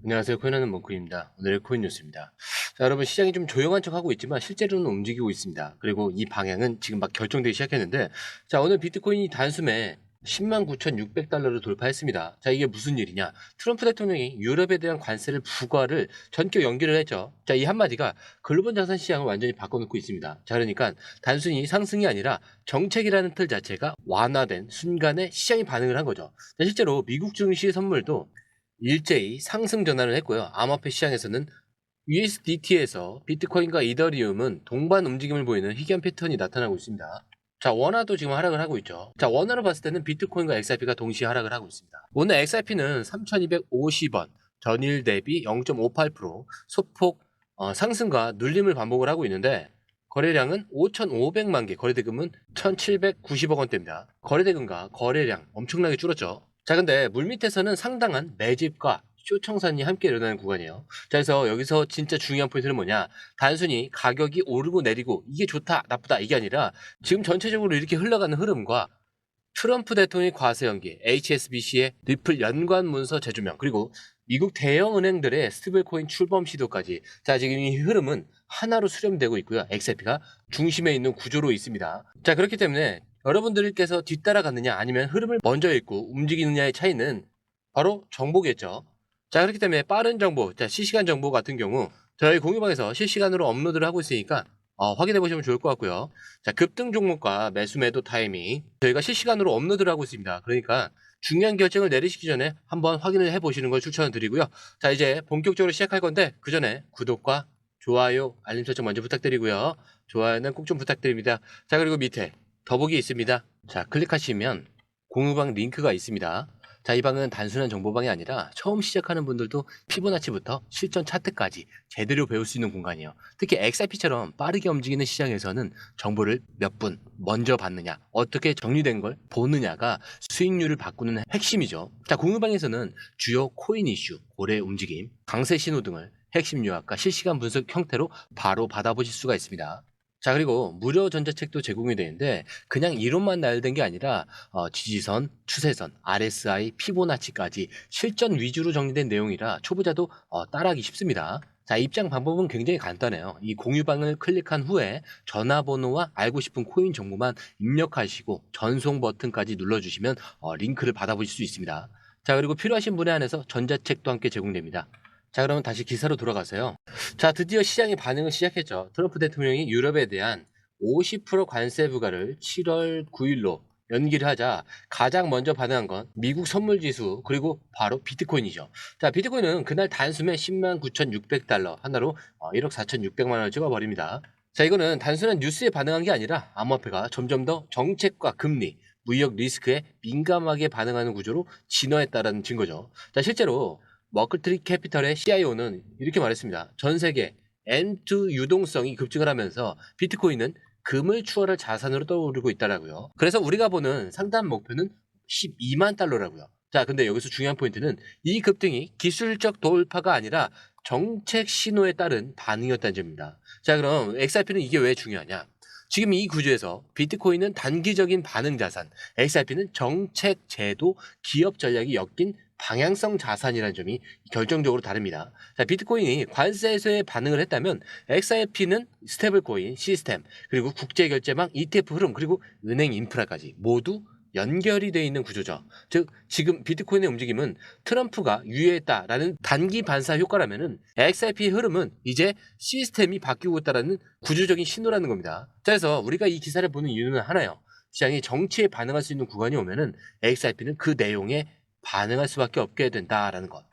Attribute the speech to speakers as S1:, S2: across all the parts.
S1: 안녕하세요. 코인하는 몽크입니다. 오늘의 코인 뉴스입니다. 자, 여러분 시장이 좀 조용한 척하고 있지만 실제로는 움직이고 있습니다. 그리고 이 방향은 지금 막 결정되기 시작했는데, 자, 오늘 비트코인이 단숨에 10만 9,600달러를 돌파했습니다. 자, 이게 무슨 일이냐? 트럼프 대통령이 유럽에 대한 관세를 부과를 전격 연기를 했죠. 자, 이 한마디가 글로벌 자산 시장을 완전히 바꿔놓고 있습니다. 자, 그러니까 단순히 상승이 아니라 정책이라는 틀 자체가 완화된 순간에 시장이 반응을 한 거죠. 자, 실제로 미국 증시 선물도 일제히 상승 전환을 했고요. 암호화폐 시장에서는 USDT에서 비트코인과 이더리움은 동반 움직임을 보이는 희귀한 패턴이 나타나고 있습니다. 자, 원화도 지금 하락을 하고 있죠. 자, 원화로 봤을 때는 비트코인과 XRP가 동시에 하락을 하고 있습니다. 오늘 XRP는 3,250원, 전일 대비 0.58% 소폭 상승과 눌림을 반복을 하고 있는데, 거래량은 5,500만 개, 거래대금은 1,790억 원대입니다. 거래대금과 거래량 엄청나게 줄었죠. 자, 근데 물밑에서는 상당한 매집과 쇼청산이 함께 일어나는 구간이에요. 자, 그래서 여기서 진짜 중요한 포인트는 뭐냐? 단순히 가격이 오르고 내리고 이게 좋다, 나쁘다 이게 아니라 지금 전체적으로 이렇게 흘러가는 흐름과 트럼프 대통령의 과세 연기, HSBC의 리플 연관 문서 재조명, 그리고 미국 대형 은행들의 스테이블코인 출범 시도까지, 자, 지금 이 흐름은 하나로 수렴되고 있고요. XRP가 중심에 있는 구조로 있습니다. 자, 그렇기 때문에 여러분들께서 뒤따라갔느냐 아니면 흐름을 먼저 읽고 움직이느냐의 차이는 바로 정보겠죠. 자, 그렇기 때문에 빠른 정보, 자, 실시간 정보 같은 경우 저희 공유방에서 실시간으로 업로드를 하고 있으니까 확인해 보시면 좋을 것 같고요. 자, 급등 종목과 매수 매도 타이밍 저희가 실시간으로 업로드를 하고 있습니다. 그러니까 중요한 결정을 내리시기 전에 한번 확인을 해 보시는 걸 추천을 드리고요. 자, 이제 본격적으로 시작할 건데 그 전에 구독과 좋아요, 알림 설정 먼저 부탁드리고요. 좋아요는 꼭 좀 부탁드립니다. 자, 그리고 밑에 더보기 있습니다. 자, 클릭하시면 공유방 링크가 있습니다. 자, 이 방은 단순한 정보방이 아니라 처음 시작하는 분들도 피보나치부터 실전 차트까지 제대로 배울 수 있는 공간이에요. 특히 XRP처럼 빠르게 움직이는 시장에서는 정보를 몇 분 먼저 받느냐, 어떻게 정리된 걸 보느냐가 수익률을 바꾸는 핵심이죠. 자, 공유방에서는 주요 코인 이슈, 고래 움직임, 강세 신호 등을 핵심 요약과 실시간 분석 형태로 바로 받아보실 수가 있습니다. 자, 그리고 무료 전자책도 제공이 되는데 그냥 이론만 나열된 게 아니라 지지선, 추세선, RSI, 피보나치까지 실전 위주로 정리된 내용이라 초보자도 따라하기 쉽습니다. 자, 입장 방법은 굉장히 간단해요. 이 공유방을 클릭한 후에 전화번호와 알고 싶은 코인 정보만 입력하시고 전송 버튼까지 눌러주시면 링크를 받아보실 수 있습니다. 자, 그리고 필요하신 분에 한해서 전자책도 함께 제공됩니다. 자, 그러면 다시 기사로 돌아가세요. 자, 드디어 시장이 반응을 시작했죠. 트럼프 대통령이 유럽에 대한 50% 관세 부과를 7월 9일로 연기를 하자 가장 먼저 반응한 건 미국 선물 지수 그리고 바로 비트코인이죠. 자, 비트코인은 그날 단숨에 10만 9,600달러 하나로 1억 4,600만 원을 찍어버립니다. 자, 이거는 단순한 뉴스에 반응한 게 아니라 암호화폐가 점점 더 정책과 금리, 무역 리스크에 민감하게 반응하는 구조로 진화했다는 증거죠. 자, 실제로 머클트리 캐피털의 CIO는 이렇게 말했습니다. 전 세계 M2 유동성이 급증을 하면서 비트코인은 금을 추월할 자산으로 떠오르고 있다라고요. 그래서 우리가 보는 상단 목표는 12만 달러라고요. 자, 근데 여기서 중요한 포인트는 이 급등이 기술적 돌파가 아니라 정책 신호에 따른 반응이었다는 점입니다. 자, 그럼 XRP는 이게 왜 중요하냐? 지금 이 구조에서 비트코인은 단기적인 반응 자산, XRP는 정책, 제도, 기업 전략이 엮인 방향성 자산이라는 점이 결정적으로 다릅니다. 자, 비트코인이 관세에서의 반응을 했다면 XRP는 스테이블코인, 시스템, 그리고 국제결제망, ETF 흐름, 그리고 은행 인프라까지 모두 연결이 되어 있는 구조죠. 즉, 지금 비트코인의 움직임은 트럼프가 유예했다라는 단기 반사 효과라면은 XRP 흐름은 이제 시스템이 바뀌고 있다라는 구조적인 신호라는 겁니다. 자, 그래서 우리가 이 기사를 보는 이유는 하나요. 시장이 정치에 반응할 수 있는 구간이 오면은 XRP는 그 내용에 반응할 수밖에 없게 된다라는 것.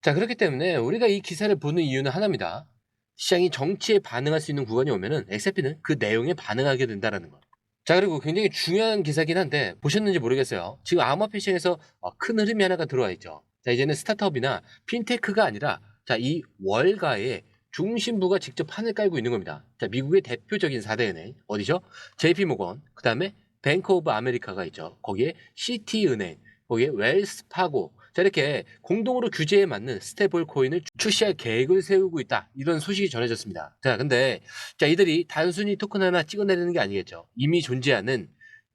S1: 자, 그렇기 때문에 우리가 이 기사를 보는 이유는 하나입니다. 시장이 정치에 반응할 수 있는 구간이 오면은 XRP는 그 내용에 반응하게 된다라는 것. 자, 그리고 굉장히 중요한 기사긴 한데 보셨는지 모르겠어요. 지금 암호화폐 시장에서 큰 흐름이 하나가 들어와 있죠. 자, 이제는 스타트업이나 핀테크가 아니라 자, 이 월가의 중심부가 직접 판을 깔고 있는 겁니다. 자, 미국의 대표적인 4대 은행 어디죠? JP모건, 그다음에 뱅크 오브 아메리카가 있죠. 거기에 시티은행, 거기에 웰스파고, 자, 이렇게 공동으로 규제에 맞는 스테이블 코인을 출시할 계획을 세우고 있다. 이런 소식이 전해졌습니다. 자, 근데 자, 이들이 단순히 토큰 하나 찍어내리는 게 아니겠죠. 이미 존재하는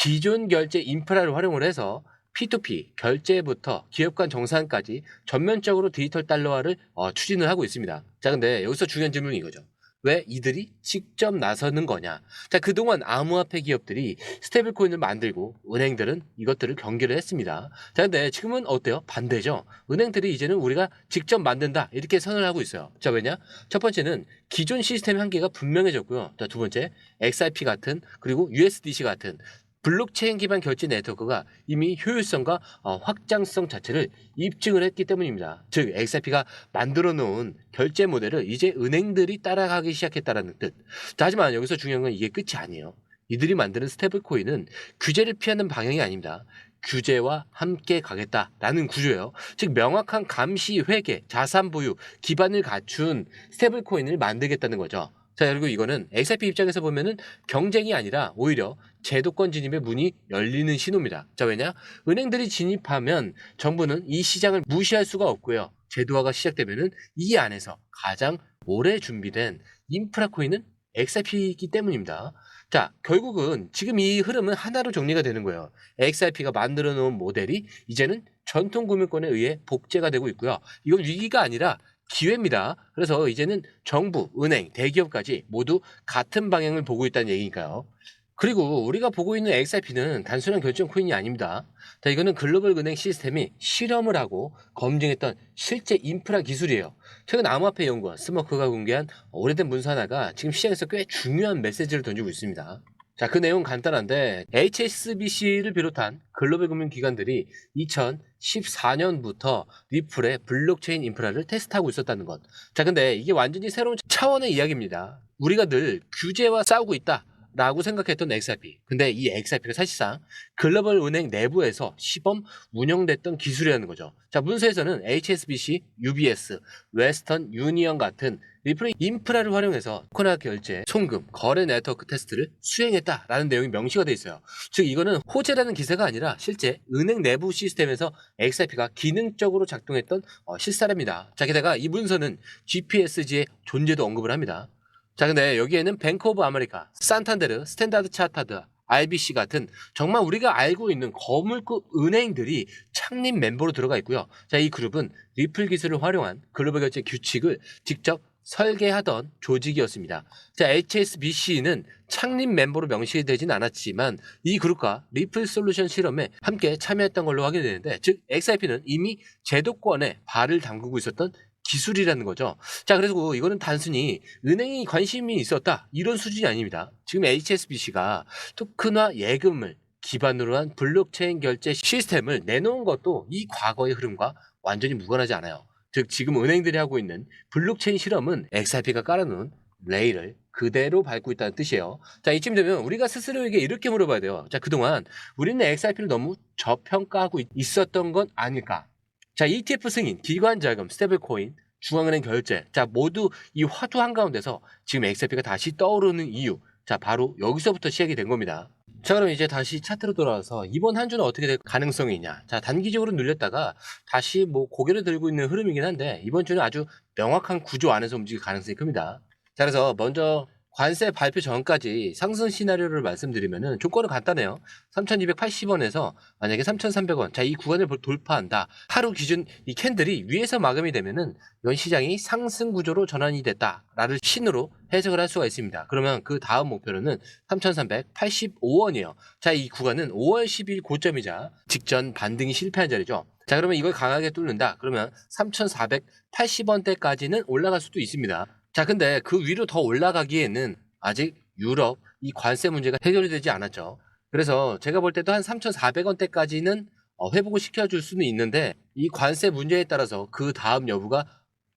S1: 기존 결제 인프라를 활용을 해서 P2P 결제부터 기업 간 정산까지 전면적으로 디지털 달러화를 추진을 하고 있습니다. 자, 근데 여기서 중요한 질문이 이거죠. 왜 이들이 직접 나서는 거냐? 자, 그동안 암호화폐 기업들이 스테이블 코인을 만들고 은행들은 이것들을 경계를 했습니다. 자, 근데 지금은 어때요? 반대죠. 은행들이 이제는 우리가 직접 만든다 이렇게 선언을 하고 있어요. 자, 왜냐? 첫 번째는 기존 시스템의 한계가 분명해졌고요. 자, 두 번째 XRP 같은 그리고 USDC 같은 블록체인 기반 결제 네트워크가 이미 효율성과 확장성 자체를 입증을 했기 때문입니다. 즉 XRP가 만들어 놓은 결제 모델을 이제 은행들이 따라가기 시작했다는 뜻. 자, 하지만 여기서 중요한 건 이게 끝이 아니에요. 이들이 만드는 스테이블 코인은 규제를 피하는 방향이 아닙니다. 규제와 함께 가겠다라는 구조예요. 즉 명확한 감시, 회계, 자산 보유 기반을 갖춘 스테이블 코인을 만들겠다는 거죠. 자, 그리고 이거는 XRP 입장에서 보면은 경쟁이 아니라 오히려 제도권 진입의 문이 열리는 신호입니다. 자, 왜냐? 은행들이 진입하면 정부는 이 시장을 무시할 수가 없고요. 제도화가 시작되면은 이 안에서 가장 오래 준비된 인프라 코인은 XRP이기 때문입니다. 자, 결국은 지금 이 흐름은 하나로 정리가 되는 거예요. XRP가 만들어 놓은 모델이 이제는 전통 금융권에 의해 복제가 되고 있고요. 이건 위기가 아니라 기회입니다. 그래서 이제는 정부, 은행, 대기업까지 모두 같은 방향을 보고 있다는 얘기니까요. 그리고 우리가 보고 있는 XRP는 단순한 결정 코인이 아닙니다. 자, 이거는 글로벌 은행 시스템이 실험을 하고 검증했던 실제 인프라 기술이에요. 최근 암호화폐 연구원 스머크가 공개한 오래된 문서 하나가 지금 시장에서 꽤 중요한 메시지를 던지고 있습니다. 자, 그 내용 간단한데 HSBC를 비롯한 글로벌 금융기관들이 2014년부터 리플의 블록체인 인프라를 테스트하고 있었다는 것. 자, 근데 이게 완전히 새로운 차원의 이야기입니다. 우리가 늘 규제와 싸우고 있다 라고 생각했던 XRP. 근데 이 XRP가 사실상 글로벌 은행 내부에서 시범 운영됐던 기술이라는 거죠. 자, 문서에서는 HSBC, UBS, 웨스턴 유니언 같은 리플의 인프라를 활용해서 코나 결제, 송금, 거래 네트워크 테스트를 수행했다라는 내용이 명시가 돼 있어요. 즉 이거는 호재라는 기세가 아니라 실제 은행 내부 시스템에서 XRP가 기능적으로 작동했던 실사례입니다. 자, 게다가 이 문서는 GPSG의 존재도 언급을 합니다. 자, 근데 여기에는 뱅크 오브 아메리카, 산탄데르, 스탠다드 차타드, RBC 같은 정말 우리가 알고 있는 거물급 은행들이 창립 멤버로 들어가 있고요. 자, 이 그룹은 리플 기술을 활용한 글로벌 결제 규칙을 직접 설계하던 조직이었습니다. 자, HSBC는 창립 멤버로 명시되진 않았지만 이 그룹과 리플 솔루션 실험에 함께 참여했던 걸로 확인되는데, 즉 XRP는 이미 제도권에 발을 담그고 있었던 기술이라는 거죠. 자, 그래서 이거는 단순히 은행이 관심이 있었다 이런 수준이 아닙니다. 지금 HSBC가 토큰화 예금을 기반으로 한 블록체인 결제 시스템을 내놓은 것도 이 과거의 흐름과 완전히 무관하지 않아요. 즉 지금 은행들이 하고 있는 블록체인 실험은 XRP가 깔아놓은 레일을 그대로 밟고 있다는 뜻이에요. 자, 이쯤 되면 우리가 스스로에게 이렇게 물어봐야 돼요. 자, 그동안 우리는 XRP를 너무 저평가하고 있었던 건 아닐까? 자, ETF 승인, 기관 자금, 스테이블 코인, 중앙은행 결제, 자, 모두 이 화두 한가운데서 지금 XRP가 다시 떠오르는 이유, 자, 바로 여기서부터 시작이 된 겁니다. 자, 그럼 이제 다시 차트로 돌아와서 이번 한 주는 어떻게 될 가능성이 있냐? 자, 단기적으로 눌렸다가 다시 뭐 고개를 들고 있는 흐름이긴 한데 이번 주는 아주 명확한 구조 안에서 움직일 가능성이 큽니다. 자, 그래서 먼저 관세 발표 전까지 상승 시나리오를 말씀드리면은 조건은 간단해요. 3,280원에서 만약에 3,300원. 자, 이 구간을 돌파한다. 하루 기준 이 캔들이 위에서 마감이 되면은 이건 시장이 상승 구조로 전환이 됐다라는 신호로 해석을 할 수가 있습니다. 그러면 그 다음 목표로는 3,385원이에요. 자, 이 구간은 5월 10일 고점이자 직전 반등이 실패한 자리죠. 자, 그러면 이걸 강하게 뚫는다. 그러면 3,480원대까지는 올라갈 수도 있습니다. 자, 근데 그 위로 더 올라가기에는 아직 유럽 이 관세 문제가 해결이 되지 않았죠. 그래서 제가 볼 때도 한 3,400원대까지는 회복을 시켜줄 수는 있는데 이 관세 문제에 따라서 그 다음 여부가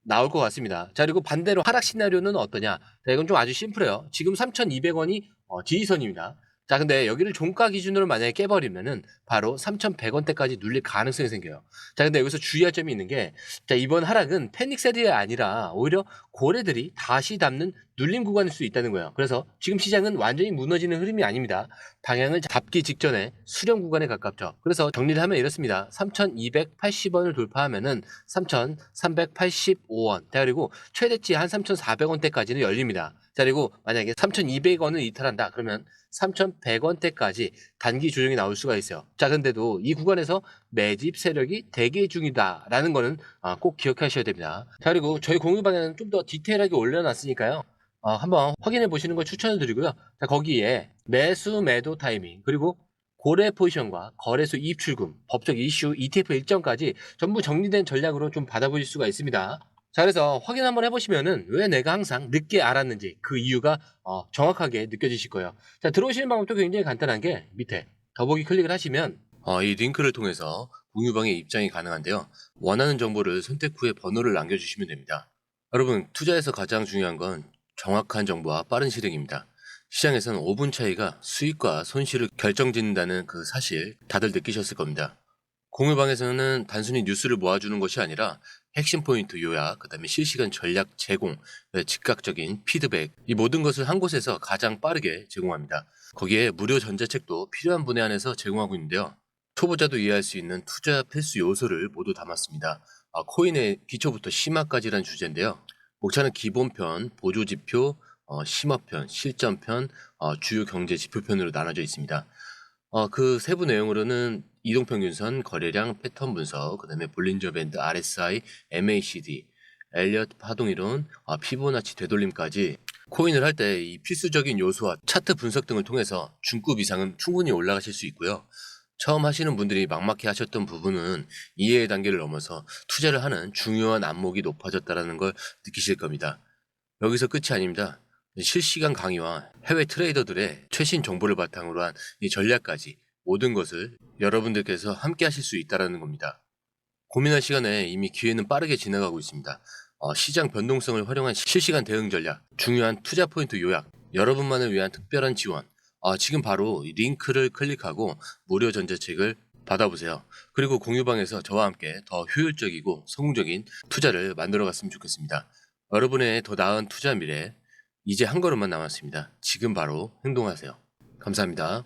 S1: 나올 것 같습니다. 자, 그리고 반대로 하락 시나리오는 어떠냐? 자, 이건 좀 아주 심플해요. 지금 3,200원이 지지선입니다. 자, 근데 여기를 종가 기준으로 만약에 깨버리면은 바로 3,100원대까지 눌릴 가능성이 생겨요. 자, 근데 여기서 주의할 점이 있는 게, 자, 이번 하락은 패닉셀이 아니라 오히려 고래들이 다시 담는 눌림 구간일 수 있다는 거예요. 그래서 지금 시장은 완전히 무너지는 흐름이 아닙니다. 방향을 잡기 직전에 수렴 구간에 가깝죠. 그래서 정리를 하면 이렇습니다. 3,280원을 돌파하면은 3,385원, 그리고 최대치 한 3,400원대까지는 열립니다. 자, 그리고 만약에 3,200원을 이탈한다 그러면 3,100원대까지 단기 조정이 나올 수가 있어요. 자, 근데도 이 구간에서 매집 세력이 대기 중이다라는 거는 꼭 기억하셔야 됩니다. 자, 그리고 저희 공유 방향은 좀 더 디테일하게 올려놨으니까요. 한번 확인해 보시는 걸 추천을 드리고요. 자, 거기에 매수 매도 타이밍, 그리고 고래 포지션과 거래소 입출금, 법적 이슈, ETF 일정까지 전부 정리된 전략으로 좀 받아보실 수가 있습니다. 자, 그래서 확인 한번 해보시면은 왜 내가 항상 늦게 알았는지 그 이유가 정확하게 느껴지실 거예요. 자, 들어오시는 방법도 굉장히 간단한 게 밑에 더보기 클릭을 하시면 이 링크를 통해서 공유방에 입장이 가능한데요. 원하는 정보를 선택 후에 번호를 남겨주시면 됩니다. 여러분, 투자에서 가장 중요한 건 정확한 정보와 빠른 실행입니다. 시장에서는 5분 차이가 수익과 손실을 결정짓는다는 그 사실 다들 느끼셨을 겁니다. 공유방에서는 단순히 뉴스를 모아주는 것이 아니라 핵심 포인트 요약, 그 다음에 실시간 전략 제공, 즉각적인 피드백, 이 모든 것을 한 곳에서 가장 빠르게 제공합니다. 거기에 무료 전자책도 필요한 분에 한해서 제공하고 있는데요. 초보자도 이해할 수 있는 투자 필수 요소를 모두 담았습니다. 코인의 기초부터 심화까지란 주제인데요. 목차는 기본편, 보조지표, 심화편, 실전편, 주요 경제 지표편으로 나눠져 있습니다. 그 세부 내용으로는 이동평균선, 거래량, 패턴 분석, 그 다음에 볼린저 밴드, RSI, MACD, 엘리엇 파동이론, 피보나치 되돌림까지 코인을 할 때 이 필수적인 요소와 차트 분석 등을 통해서 중급 이상은 충분히 올라가실 수 있고요. 처음 하시는 분들이 막막해 하셨던 부분은 이해의 단계를 넘어서 투자를 하는 중요한 안목이 높아졌다는 걸 느끼실 겁니다. 여기서 끝이 아닙니다. 실시간 강의와 해외 트레이더들의 최신 정보를 바탕으로 한 이 전략까지 모든 것을 여러분들께서 함께 하실 수 있다는 겁니다. 고민할 시간에 이미 기회는 빠르게 지나가고 있습니다. 시장 변동성을 활용한 실시간 대응 전략, 중요한 투자 포인트 요약, 여러분만을 위한 특별한 지원, 지금 바로 이 링크를 클릭하고 무료 전자책을 받아보세요. 그리고 공유방에서 저와 함께 더 효율적이고 성공적인 투자를 만들어 갔으면 좋겠습니다. 여러분의 더 나은 투자 미래, 이제 한 걸음만 남았습니다. 지금 바로 행동하세요. 감사합니다.